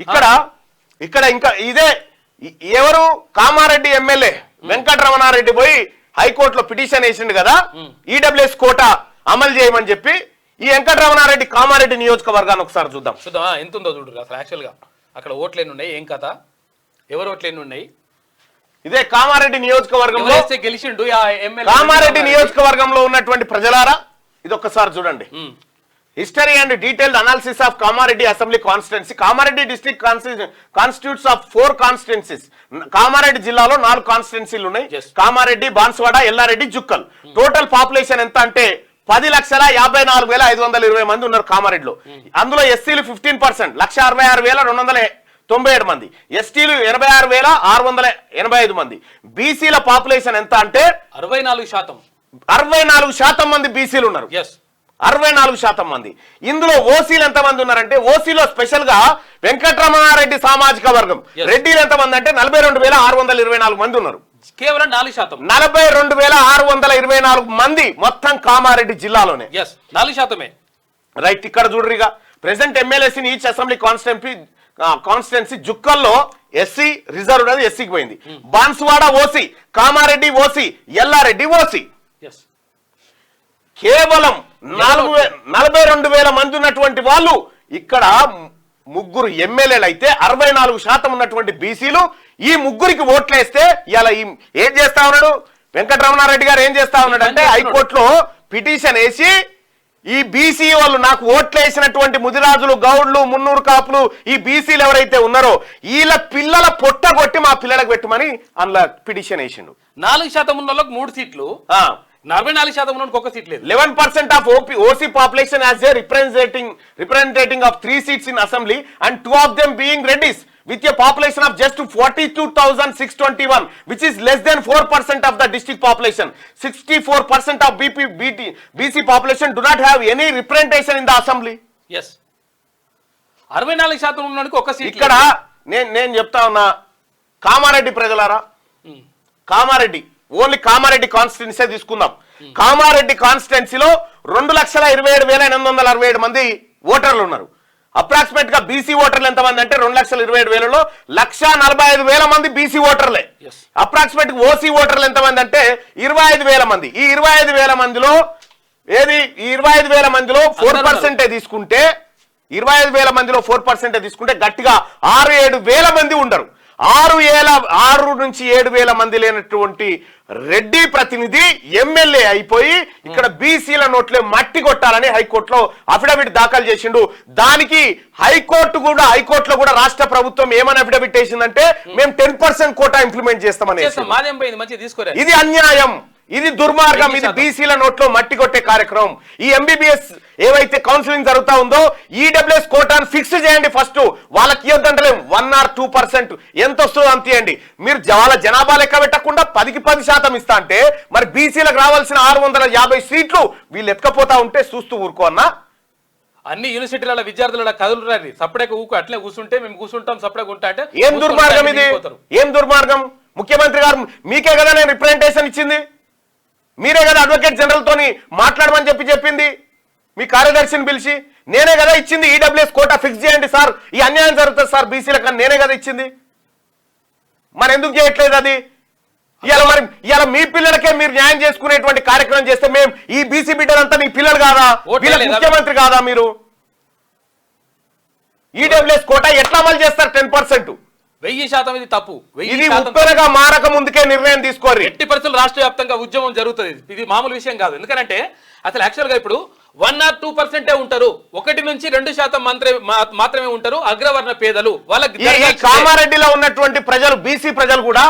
ఇక్కడ ఇంకా ఇదే ఎవరు కామారెడ్డి ఎమ్మెల్యే వెంకటరమణారెడ్డి పోయి హైకోర్టులో పిటిషన్ వేసిండు కదా ఈడబ్ల్యూఎస్ కోటా అమలు చేయమని చెప్పి. ఈ వెంకటరమణారెడ్డి కామారెడ్డి నియోజకవర్గాన్ని ఒకసారి చూద్దాం. ఎంత ఉందో చూడు అసలు. యాక్చువల్ గా అక్కడ ఓట్లు ఎన్ని ఉన్నాయి, ఏం కథ, ఎవరు ఓట్లు ఎన్ని ఉన్నాయి. ఇదే కామారెడ్డి నియోజకవర్గంలో గెలిచిండు కామారెడ్డి నియోజకవర్గంలో ఉన్నటువంటి ప్రజలారా ఇది ఒక్కసారి చూడండి. History and detailed analysis of Kamareddy assembly constituency. Kamareddy district constitutes of 4 constituencies. Kamareddy జిల్లాలో 4 కాన్స్టిట్యున్సీలు ఉన్నాయి. కామారెడ్డి, బాన్సువాడ, ఎల్లారెడ్డి, జుక్కల్. టోటల్ పాపులేషన్ ఎంత అంటే 10,54,520 మంది ఉన్నారు కామారెడ్డిలో. అందులో ఎస్సీలు 15%, 166,297 మంది. ఎస్టీలు 86,685 మంది. బీసీల పాపులేషన్ ఎంత అంటే 64% మంది బీసీలు ఉన్నారు. 64% మంది. ఇందులో ఓసీలు ఎంత మంది ఉన్నారంటే ఓసీలో స్పెషల్ గా వెంకటరమణారెడ్డి సామాజిక వర్గం రెడ్డిలు ఎంత మంది అంటే 42,624 మంది ఉన్నారు. కేవలం 4%. 42,624 మంది మొత్తం కామారెడ్డి జిల్లాలోనే. 4%. రైట్. ఇక్కడ చూడరిగా present MLAs each assembly constituency. జుక్కల్లో ఎస్సీ రిజర్వ్డ్ అది ఎస్సీకి పోయింది. Banswada OC, Kamareddy OC, Yellareddy OC. కేవలం 42,000 మంది ఉన్నటువంటి వాళ్ళు ఇక్కడ 3 ఎమ్మెల్యేలు అయితే 64% ఉన్నటువంటి బీసీలు. ఈ 3కి ఓట్లేస్తే ఇలా ఏం చేస్తా ఉన్నాడు వెంకటరమణారెడ్డి గారు, ఏం చేస్తా ఉన్నాడు అంటే హైకోర్టులో పిటిషన్ వేసి ఈ బీసీ వాళ్ళు నాకు ఓట్లేసినటువంటి ముదిరాజులు, గౌడ్లు, మున్నూరు కాపులు, ఈ బీసీలు ఎవరైతే ఉన్నారో వీళ్ళ పిల్లల పొట్ట కొట్టి మా పిల్లలకు పెట్టమని అందులో పిటిషన్ వేసిండు. 4% ఉన్న వాళ్ళకి 3 సీట్లు, 44% ఉన్న ఒక సీట్ లేదు. 11% of OC population as a representing of 3 seats in assembly and 2 of them being Reddis with a population of just 42,621, which is less than 4% of the district population. 64% of BC population do not have any representation in the assembly. Yes. 64% ఉన్నోనికి ఒక seat. ఇక్కడ నేను చెప్తా ఉన్నా కామారెడ్డి ప్రజలారా, Kamareddy only Kamareddy constituency తీసుకుందాం. కామారెడ్డి కాన్స్టిట్యున్సీలో 2,27,867 మంది ఓటర్లు ఉన్నారు. అప్రాక్సిమేట్ గా బీసీ ఓటర్లు ఎంతమంది అంటే 2,27,000లో 1,45,000 మంది బీసీ ఓటర్లే. అప్రాక్సిమేట్ ఓసీ ఓటర్లు ఎంతమంది అంటే 25,000 మంది. ఈ 25,000 మందిలో ఏది ఈ 25,000 మందిలో 4% తీసుకుంటే 25,000 మందిలో 4% తీసుకుంటే గట్టిగా 6,000-7,000 మంది ఉండరు. 6 నుంచి 7,000 మంది లేనటువంటి రెడ్డి ప్రతినిధి ఎమ్మెల్యే అయిపోయి ఇక్కడ బీసీల నోట్లే మట్టి కొట్టాలని హైకోర్టులో అఫిడవిట్ దాఖలు చేసిండు. దానికి హైకోర్టులో కూడా రాష్ట్ర ప్రభుత్వం ఏమని అఫిడవిట్ వేసిందంటే మేము 10% కోటా ఇంప్లిమెంట్ చేస్తామని. ఇది అన్యాయం, ఇది దుర్మార్గం, ఇది బీసీల నోట్లో మట్టి కొట్టే కార్యక్రమం. ఈ ఎంబీబీఎస్ ఏవైతే కౌన్సిలింగ్ జరుగుతా ఉందో ఈడబ్ల్యూఎస్ కోటాను ఫిక్స్ చేయండి. ఫస్ట్ వాళ్ళకి ఇవ్వద్దంటలేం, 1 or 2% ఎంత వస్తుందో అంత ఇవ్వండి. మీరు వాళ్ళ జనాభా లెక్క పెట్టకుండా 10కి 10% ఇస్తా అంటే మరి బీసీలకు రావాల్సిన 650 సీట్లు వీళ్ళు ఎత్తుకపోతా ఉంటే చూస్తూ ఊరుకో అన్నా. అన్ని యూనివర్సిటీల విద్యార్థుల కదులు రండి సపరేట్గా ఊకు అట్లే కూర్చుంటే మేము కూర్చుంటాం సపరేట్గా ఉంటా అంటే ఏం దుర్మార్గం ఇది, ఏం దుర్మార్గం. ముఖ్యమంత్రి గారు మీకే కదా నేను రిప్రజెంటేషన్ ఇచ్చింది, మీరే కదా అడ్వకేట్ జనరల్ తోని మాట్లాడమని చెప్పింది, మీ కార్యదర్శిని పిలిచి నేనే కదా ఇచ్చింది. ఈడబ్ల్యూఎస్ కోటా ఫిక్స్ చేయండి సార్, ఈ అన్యాయం జరుగుతుంది సార్ బీసీలకు అని నేనే కదా ఇచ్చింది. మరి ఎందుకు చేయట్లేదు అది? ఇవాళ మీ పిల్లలకే మీరు న్యాయం చేసుకునేటువంటి కార్యక్రమం చేస్తే మేము ఈ బీసీ బిడ్డలంతా మీ పిల్లలు కాదా, వీళ్ళకి ముఖ్యమంత్రి కాదా మీరు? ఈడబ్ల్యూఎస్ కోటా ఎట్లా అమలు చేస్తారు? 10%. 1000% ఇది తప్పు. ఇది ఉత్తరగా మారక ముందుకే నిర్ణయం తీసుకోరు. 80% రాష్ట్ర వ్యాప్తంగా ఉద్యమం జరుగుతుంది. ఇది మామూలు విషయం కాదు. ఎందుకంటే అసలు యాక్చువల్ గా ఇప్పుడు 1 or 2% ఉంటారు, 1 నుంచి 2% మాత్రమే ఉంటారు అగ్రవర్ణ పేదలు. వాళ్ళకి కామారెడ్డిలో ఉన్నటువంటి ప్రజలు, బీసీ ప్రజలు కూడా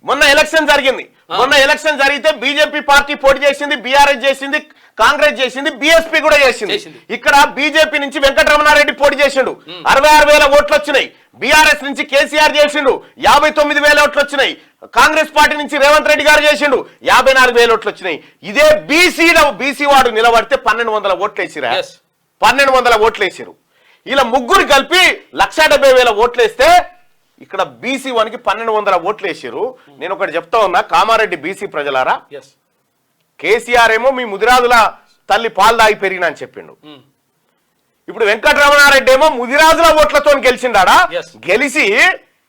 మొన్న ఎలక్షన్ జరిగింది. మొన్న ఎలక్షన్ జరిగితే బీజేపీ పార్టీ పోటీ చేసింది, బీఆర్ఎస్ చేసింది, కాంగ్రెస్ చేసింది, బీఎస్పీ కూడా చేసింది. ఇక్కడ బీజేపీ నుంచి వెంకటరమణారెడ్డి పోటీ చేసిండు, 66,000 ఓట్లు వచ్చినాయి. బీఆర్ఎస్ నుంచి కేసీఆర్ చేసిండు, 59,000 ఓట్లు వచ్చినాయి. కాంగ్రెస్ పార్టీ నుంచి రేవంత్ రెడ్డి గారు చేసిండు, 54,000 ఓట్లు వచ్చినాయి. ఇదే బీసీ వాడు నిలబడితే 1,200 ఓట్లు వేసిరా, 1,200 ఓట్లు వేసారు. ఇలా ముగ్గురు కలిపి 1,70,000 ఓట్లు వేస్తే ఇక్కడ బీసీ వానికి 1,200 ఓట్లు వేసారు. నేను ఒకటి చెప్తా ఉన్నా, కామారెడ్డి బీసీ ప్రజలారా, కేసీఆర్ ఏమో మీ ముదిరాజుల తల్లి పాలు దాగి పెరిగినా అని చెప్పిండు. ఇప్పుడు వెంకటరమణారెడ్డి ఏమో ముదిరాజుల ఓట్లతో గెలిచిండాడా, Yes. గెలిచి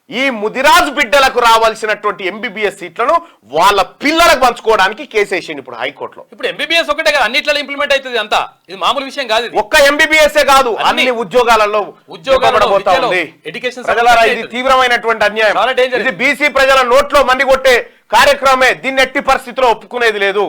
ఈ ముదిరాజు బిడ్డలకు రావాల్సినటువంటి ఎంబీబీఎస్ సీట్లను వాళ్ళ పిల్లలకు పంచుకోవడానికి కేసేసిండు ఇప్పుడు హైకోర్టులో. ఇప్పుడు ఎంబీబీఎస్ ఒకటే కదా, అన్నిట్లో ఇంప్లిమెంట్ అవుతుంది అంతా, ఇది మామూలు విషయం కాదు. ఇది ఒక్క ఎంబీబీఎస్ కాదు, అన్ని ఉద్యోగాలలో ఉద్యోగాలపోతా ఉంది. ఎడ్యుకేషన్ ప్రజలారా, ఇది తీవ్రమైనటువంటి అన్యాయం. చాలా danger. ఇది బీసీ ప్రజల నోట్లో మండి కొట్టే కార్యక్రమమే. దీన్ని ఎట్టి పరిస్థితిలో ఒప్పుకునేది లేదు,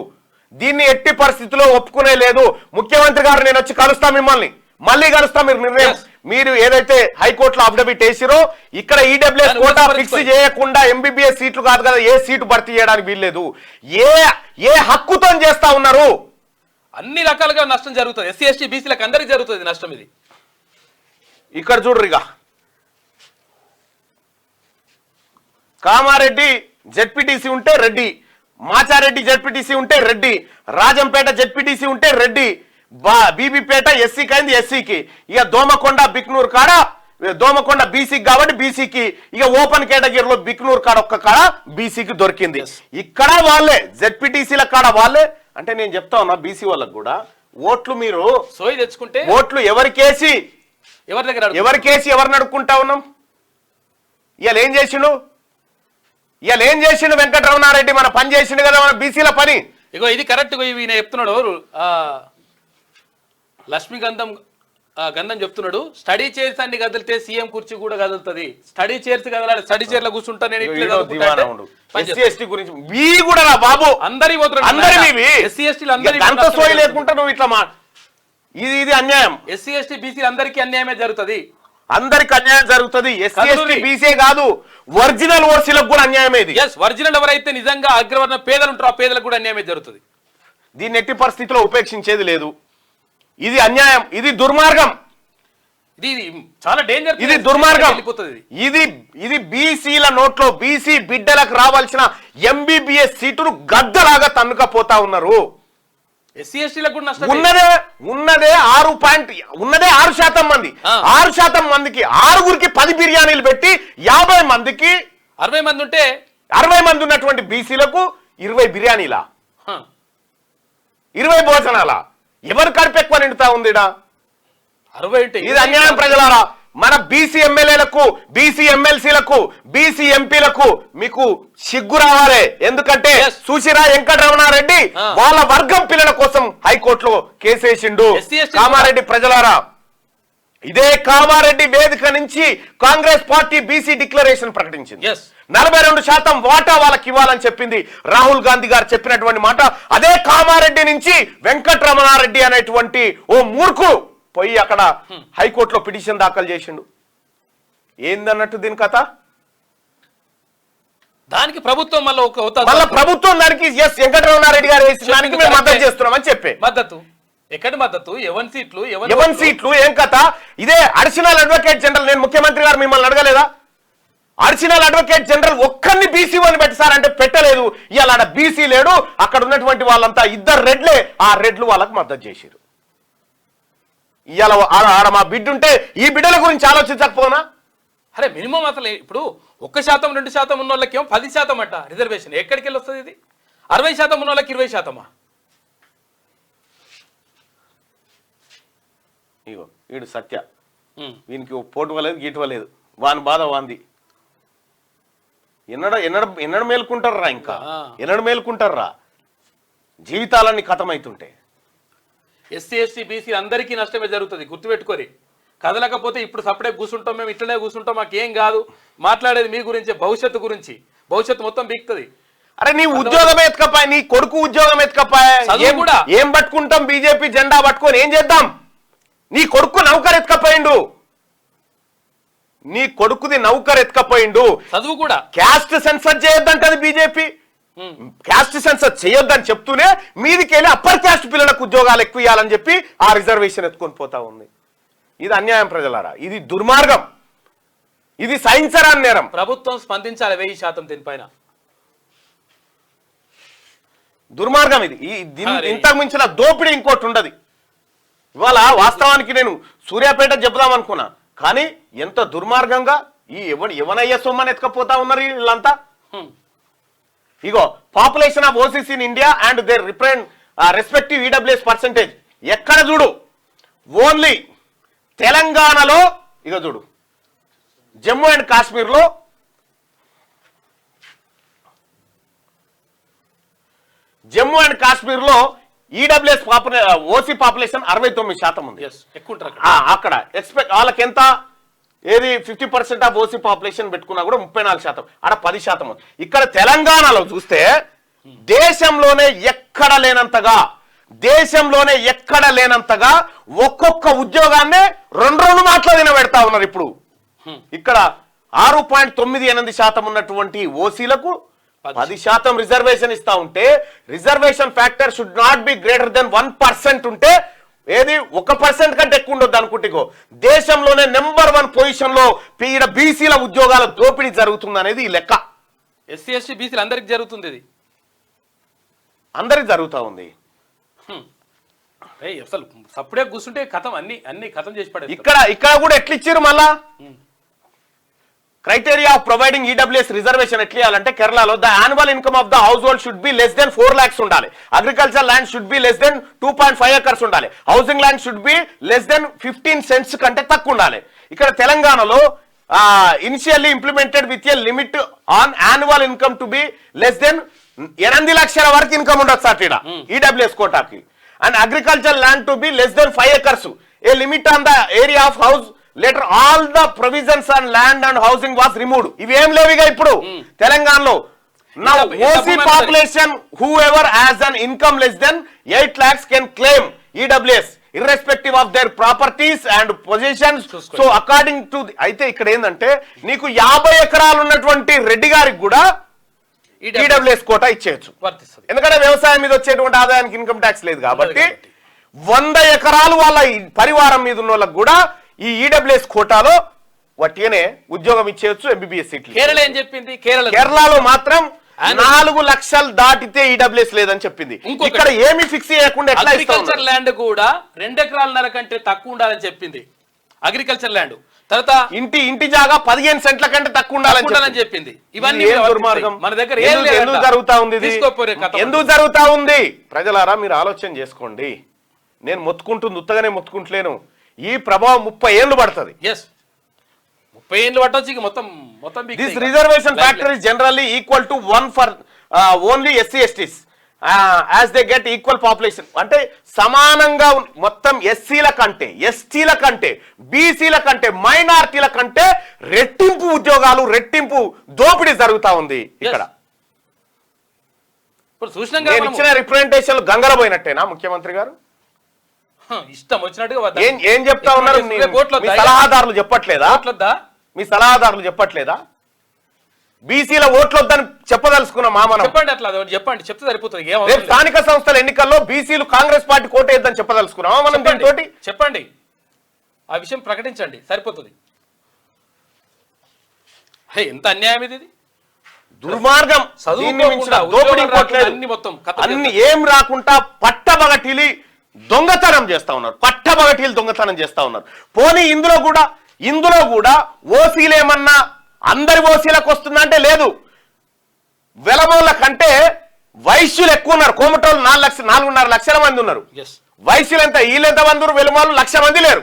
దీన్ని ఎట్టి పరిస్థితిలో ఒప్పుకునే లేదు. ముఖ్యమంత్రి గారు నేను వచ్చి కలుస్తా, మిమ్మల్ని మళ్ళీ కలుస్తా. మీరు నిర్ణయం, మీరు ఏదైతే హైకోర్టులో అఫిడవిట్ వేసిరో ఇక్కడ ఈడబ్ల్యూఎస్ కోటా ఫిక్స్ చేయకుండా ఎంబీబీఎస్ సీట్లు కాదు కదా, ఏ సీటు భర్తీ చేయడానికి వీల్లేదు. ఏ హక్కుతో చేస్తా ఉన్నారు? అన్ని రకాలుగా నష్టం జరుగుతుంది, ఎస్సీ ఎస్టీ బీసీలకు అందరికి జరుగుతుంది నష్టం. ఇది ఇక్కడ చూడరుగా, కామారెడ్డి జెడ్పీటీసీ ఉంటే రెడ్డి, మాచారెడ్డి జెడ్పీటీసీ ఉంటే రెడ్డి, రాజంపేట జెడ్పీటీసీ ఉంటే రెడ్డి, బీబీపేట ఎస్సీకి అయింది ఎస్సీకి. ఇక దోమకొండ బిక్నూర్ కాడ, దోమకొండ బీసీకి కాబట్టి బీసీకి, ఇక ఓపెన్ కేటగిరీలో బిక్నూర్ కాడ ఒక్క కాడ బీసీకి దొరికింది. ఇక్కడ వాళ్ళే జెడ్పీటీసీల కాడ వాళ్ళే. అంటే నేను చెప్తా ఉన్నా బీసీ వాళ్ళకు కూడా ఓట్లు మీరు సోయి తెచ్చుకుంటే ఓట్లు ఎవరికేసి ఎవరిని అడుక్కుంటా ఉన్నాం? ఇవాళ ఏం చేసిండు వెంకటరమణారెడ్డి? మన పని చేసిండు కదా, మన బీసీల పని. ఇగో ఇది కరెక్ట్. ఈయన చెప్తున్నాడు, లక్ష్మీ గంధం చెప్తున్నాడు, స్టడీ చైర్స్ అన్ని కదిలితే సీఎం కుర్చీ కూడా కదులుతుంది. స్టడీ చైర్స్ కదలాలి, స్టడీ చైర్ లో కూర్చుంటా నేను బాబు అందరి లేకుండా నువ్వు ఇట్లా ఇది అన్యాయం. ఎస్సీ ఎస్టీ బీసీ అందరికీ అన్యాయమే జరుగుతుంది, అందరికి అన్యాయం జరుగుతుంది. ఎస్సీ ఎస్టీ బీసీ కాదు, ఒరిజినల్ ఓసీలకు కూడా అన్యాయం. ఇది ఒరిజినల్ ఎవరైతే నిజంగా అగ్రవర్ణ పేదలు ఉంటారో ఆ పేదలకు కూడా అన్యాయమే జరుగుతుంది. దీన్ని ఎట్టి పరిస్థితిలో ఉపేక్షించేది లేదు. ఇది అన్యాయం, ఇది దుర్మార్గం, ఇది చాలా డేంజర్, ఇది దుర్మార్గం. ఇది బీసీల నోట్లో బీసీ బిడ్డలకు రావాల్సిన ఎంబీబీఎస్ సీటును గద్దలాగా తన్నుకపోతా ఉన్నారు. ఎస్సీ ఎస్టీలకు కూడా నష్టం. ఉన్నదే 6% మంది, 6% మందికి 6గురికి 10 బిర్యానీలు పెట్టి 50 మందికి 60 మంది ఉంటే 60 మంది ఉన్నటువంటి బీసీలకు 20 బిర్యానీలా, 20 భోజనాలా? ఎవరు కడుపు ఎక్కువ నిండుతా ఉందిడా? 60. ఇది అన్యాయం ప్రజలారా. మన బీసీ ఎమ్మెల్యేలకు, బీసీ ఎమ్మెల్సీలకు, బీసీ ఎంపీలకు మీకు సిగ్గు రావాలి. ఎందుకంటే సుశీరా వెంకటరమణారెడ్డి వాళ్ళ వర్గం పిల్లల కోసం హైకోర్టులో కేసేసిండు. కామారెడ్డి ప్రజలారా, ఇదే కామారెడ్డి వేదిక నుంచి కాంగ్రెస్ పార్టీ బీసీ డిక్లరేషన్ ప్రకటించింది. 42% వాటా వాళ్ళకి ఇవ్వాలని చెప్పింది. రాహుల్ గాంధీ గారు చెప్పినటువంటి మాట అదే కామారెడ్డి నుంచి వెంకటరమణారెడ్డి అనేటువంటి ఓ మూర్ఖు పోయి అక్కడ హైకోర్టులో పిటిషన్ దాఖలు చేసిండు. ఏందన్నట్టు దీని కథ? దానికి ప్రభుత్వం మళ్ళీ ప్రభుత్వం దానికి వెంకటరమణారెడ్డి గారు వేసిన దానికి మేము మద్దతు చేస్తున్నామని చెప్పే. మద్దతు ఎక్కడి మద్దతు? ఎవరి సీట్లు ఏం కథ? ఇదే అడిషనల్ అడ్వకేట్ జనరల్, నేను ముఖ్యమంత్రి గారు మిమ్మల్ని అడగలేదా? అడిషనల్ అడ్వకేట్ జనరల్ ఒక్కరిని బీసీ అని పెట్టారంటే పెట్టలేదు. ఇవాళ బీసీ లేడు, అక్కడ ఉన్నటువంటి వాళ్ళంతా 2 రెడ్లే, ఆ రెడ్లు వాళ్ళకు మద్దతు చేశారు. ఇవాళ ఆడ మా బిడ్డ ఉంటే ఈ బిడ్డల గురించి ఆలోచించకపోనా? అరే మినిమం అసలు ఇప్పుడు 1% 2% ఉన్న వాళ్ళకి ఏమో 10% అంట రిజర్వేషన్. ఎక్కడికి వెళ్ళి వస్తుంది ఇది? 60% ఉన్న వాళ్ళకి 20%. ఇగో వీడు సత్య, వీనికి పోటు వలేదు గీటువలేదు, వాని బాధ వాంది. ఎన్నడు మేలుకుంటారా? ఇంకా ఎన్నడు మేలుకుంటారా? జీవితాలన్నీ కథమైతుంటే ఎస్సీ ఎస్టీ బీసీ అందరికీ నష్టమే జరుగుతుంది, గుర్తుపెట్టుకోరి. కదలకపోతే ఇప్పుడు సపడే కూర్చుంటాం, మేము ఇట్లనే కూర్చుంటాం, మాకేం కాదు. మాట్లాడేది మీ గురించి, భవిష్యత్తు గురించి. భవిష్యత్తు మొత్తం బీక్తుంది. అరే నీ ఉద్యోగం ఎత్తుకపోయి, నీ కొడుకు ఉద్యోగం ఎత్తుకపోయి కూడా ఏం పట్టుకుంటాం? బీజేపీ జెండా పట్టుకొని ఏం చేద్దాం? నీ కొడుకు నౌకర్ ఎత్తుకపోయిండు, నీ కొడుకుది నౌకర్ ఎత్తుకపోయిండు. చదువు కూడా క్యాస్ట్ సెన్సర్ చేయొద్దంటది బీజేపీ. క్యాస్ట్ సెన్సర్ చేయొద్దని చెప్తూనే మీదికి వెళ్ళి అప్పర్ క్యాస్ట్ పిల్లలకు ఉద్యోగాలు ఎక్కువ ఇవ్వాలని చెప్పి ఆ రిజర్వేషన్ ఎత్తుకొని పోతా ఉంది. ఇది అన్యాయం ప్రజలారా, ఇది దుర్మార్గం, ఇది సహించరాని నేరం. ప్రభుత్వం స్పందించాలి 1000% దీనిపైన. దుర్మార్గం ఇది. ఇంతకు మించిన దోపిడీ ఇంకోటి ఉండదు. ఇవాళ వాస్తవానికి నేను సూర్యాపేట చెప్దాం అనుకున్నా, కానీ ఎంత దుర్మార్గంగా ఈ ఎవనయ్య సొమ్మని ఎత్తుకపోతా ఉన్నారు వీళ్ళంతా. ఇగో population of OCs in India and their respective EWS percentage ఎక్కడ చూడు ఓన్లీ తెలంగాణలో ఇక చూడు, జమ్మూ అండ్ కాశ్మీర్లో ఈడబ్ల్యూఎస్ ఓసీ పాపులేషన్ 69% ఉంది. ఎక్కువ ఉంటారు అక్కడ ఎక్స్పెక్ట్ వాళ్ళకి ఎంత ఏది 50% ఆఫ్ ఓసీ పాపులేషన్ పెట్టుకున్నా కూడా 34%, ఆడ 10% ఉంది. ఇక్కడ తెలంగాణలో చూస్తే దేశంలోనే ఎక్కడ లేనంతగా ఒక్కొక్క ఉద్యోగాన్ని 2 మాటలు తినబెడతా ఉన్నారు. ఇప్పుడు ఇక్కడ 6.98% ఉన్నటువంటి ఓసీలకు 10% రిజర్వేషన్ ఇస్తా ఉంటే, reservation factor should not be greater than 1% ఉంటే, ఏది 1% కంటే ఎక్కువ ఉండొద్దు అనుకుంటే దేశంలోనే నెంబర్ 1 పొజిషన్ లో ఈడ బీసీల ఉద్యోగాల దోపిడీ జరుగుతుంది అనేది ఈ లెక్క. ఎస్సీ ఎస్టీ బీసీలు అందరికి జరుగుతుంది, ఇది అందరికి జరుగుతా ఉంది. అసలు సప్పుడే కూర్చుంటే కథం అన్ని కథం చేసి పడే. ఇక్కడ కూడా ఎట్లా ఇచ్చారు మళ్ళా criteria of providing EWS reservation ఎట్లా ఇవ్వాలంటే, కేరళలో the annual income of the house hold should be less than 4 lakhs ఉండాలి. Agriculture land should be less than 2.5 acres ఉండాలి. Housing land should be less than 15 cents కంటే తక్కువ ఉండాలి. ఇక్కడ తెలంగాణలో initially implemented with a limit on annual income to be less than 8 లక్షల వరకు income ఉండొచ్చు సార్ ఇక్కడ EWS కోటాకి. And agriculture land to be less than 5 acres, A limit on the area of house. Later all the provisions on land and housing was removed. ఇవేం లేవిగా ఇప్పుడు తెలంగాణలో. Now OC population whoever has an income less than 8 lakhs can claim EWS irrespective of their properties and possessions. So according to అయితే ఇక్కడ ఏంటంటే నీకు 50 ఎకరాలు ఉన్నటువంటి రెడ్డి గారికి కూడా ఈడబ్ల్యూఎస్ కోటా ఇచ్చేయచ్చు. ఎందుకంటే వ్యవసాయం మీద వచ్చేటువంటి ఆదాయానికి ఇన్కమ్ ట్యాక్స్ లేదు కాబట్టి 100 ఎకరాలు వాళ్ళ పరివారం మీద ఉన్న వాళ్ళకి కూడా ఈ ఈడబ్ల్యూఎస్ కోటాలో వట్టిగానే ఉద్యోగం ఇచ్చేయచ్చు. ఎంబీబీఎస్ సీట్లు. కేరళ ఏం చెప్పింది? కేరళలో మాత్రం 4 లక్షలు దాటితే ఈడబ్ల్యూఎస్ లేదని చెప్పింది. ఇక్కడ ఏమి ఫిక్స్ చేయకుండా అగ్రికల్చర్ ల్యాండ్ కూడా 2 ఎకరాలన్నర కంటే తక్కువ ఉండాలని చెప్పింది. అగ్రికల్చర్ ల్యాండ్ తర్వాత ఇంటి జాగా 15 సెంట్ల కంటే తక్కువ ఉండాలని చెప్పింది. ఇవన్నీ దుర్మార్గం. మన దగ్గర ఎందుకు జరుగుతా ఉంది? ఎందుకు జరుగుతా ఉంది? ప్రజలారా మీరు ఆలోచన చేసుకోండి. నేను మొత్తుకుంటుంది ఉత్తగానే మొత్తుకుంటలేను. ఈ ప్రభావం 30 ఏళ్ళు పడుతుంది. 30 ఏళ్ళు పట్టొచ్చు. మొత్తం this reservation factor is generally equal to 1 for only SC ఎస్టీస్ as they get equal population. అంటే సమానంగా మొత్తం ఎస్సీల కంటే, ఎస్టీల కంటే, బీసీల కంటే, మైనారిటీల కంటే రెట్టింపు ఉద్యోగాలు, రెట్టింపు దోపిడీ జరుగుతా ఉంది ఇక్కడ. నేను ఇచ్చిన రిప్రజెంటేషన్ గంగరపోయినట్టేనా ముఖ్యమంత్రి గారు? ఇష్టం వచ్చినట్టుగా ఏం చెప్తా ఉన్నారు? మీ సలహాదారులు చెప్పట్లేదా? బీసీల ఓట్లొద్దని చెప్పదలుచుకున్న మామనం చెప్పండి. అట్లా చెప్పండి, చెప్తే సరిపోతుంది. స్థానిక సంస్థల ఎన్నికల్లో బీసీలు కాంగ్రెస్ పార్టీ కోటేద్దని చెప్పదలుచుకున్నామా మనం? దీంతో చెప్పండి, ఆ విషయం ప్రకటించండి, సరిపోతుంది. ఎంత అన్యాయం ఇది! దుర్మార్గం. అన్ని ఏం రాకుండా పట్టబగటిలి దొంగతనం చేస్తా ఉన్నారు. పోనీ ఇందులో కూడా ఓసీలేమన్నా అందరి ఓసీలకు వస్తుందంటే లేదు. వెలమోళ్ళ కంటే వైశ్యులు ఎక్కువ ఉన్నారు. కోమటోళ్ళు 4.5 లక్షల మంది ఉన్నారు. వైశ్యులు ఎంత? వీళ్ళెంత మంది? వెలమోళ్ళు 1,00,000 మంది లేరు.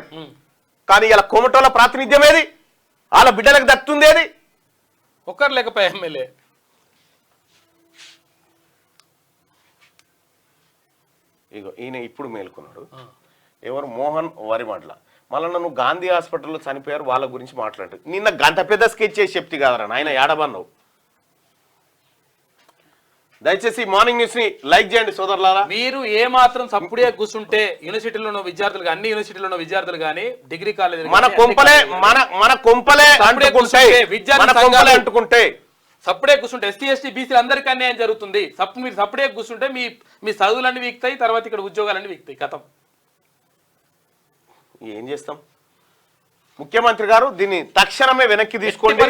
కానీ ఇలా కోమటోళ్ళ ప్రాతినిధ్యం ఏది? వాళ్ళ బిడ్డలకు దక్కుతుంది ఏది? ఒక్కరు లేకపోయా ఎమ్మెల్యే? ఇగో ఈయన ఇప్పుడు మేల్కొన్నాడు. ఎవరు? మోహన్ వరిమడ్ల. మళ్ళీ నువ్వు గాంధీ హాస్పిటల్లో చనిపోయారు వాళ్ళ గురించి మాట్లాడు. నిన్న గంట పెద్ద స్కెచ్ చేసి చెప్తే కదరా నాయన, ఏడబన్నావు. దయచేసి మార్నింగ్ న్యూస్ ని లైక్ చేయండి సోదరులారా. మీరు ఏ మాత్రం సప్పుడే కూర్చుంటే యూనివర్సిటీలో ఉన్న విద్యార్థులు, అన్ని యూనివర్సిటీలో ఉన్న విద్యార్థులు కానీ, డిగ్రీ కాలేజ్ మన కొంపలే అంటుకుంటే సప్పుడే కూర్చుంటే ఎస్టీ ఎస్టీ బీసీలు అందరికీ అన్యాయం జరుగుతుంది. మీరు సప్పుడే కూర్చుంటే మీ చదువులన్నీ వీక్తాయి, తర్వాత ఇక్కడ ఉద్యోగాలన్నీ వీక్తాయి. కథం. ఏం చేస్తాం? ముఖ్యమంత్రి గారు దీన్ని తక్షణమే వెనక్కి తీసుకోండి.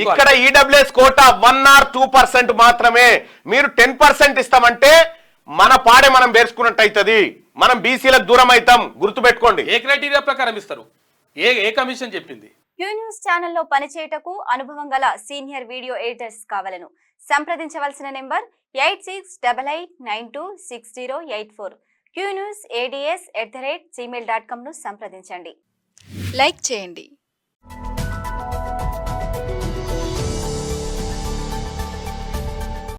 ఇక్కడ ఈడబ్ల్యూఎస్ కోటా 1 or 2% మాత్రమే. మీరు 10% ఇస్తామంటే మన పాడే మనం వేసుకున్నట్టు అవుతుంది. మనం బీసీలకు దూరం అవుతాం. గుర్తుపెట్టుకోండి. ఏ క్రైటీరియా ప్రకారం ఇస్తారు? ఏ కమిషన్ చెప్పింది? క్యూ న్యూస్ ఛానల్లో పనిచేయటకు అనుభవం గల సీనియర్ వీడియో ఎడిటర్స్ కావాలను సంప్రదించవలసిన నెంబర్ 8688926084. QNewsADS@gmail.com ను సంప్రదించండి. లైక్ చేయండి.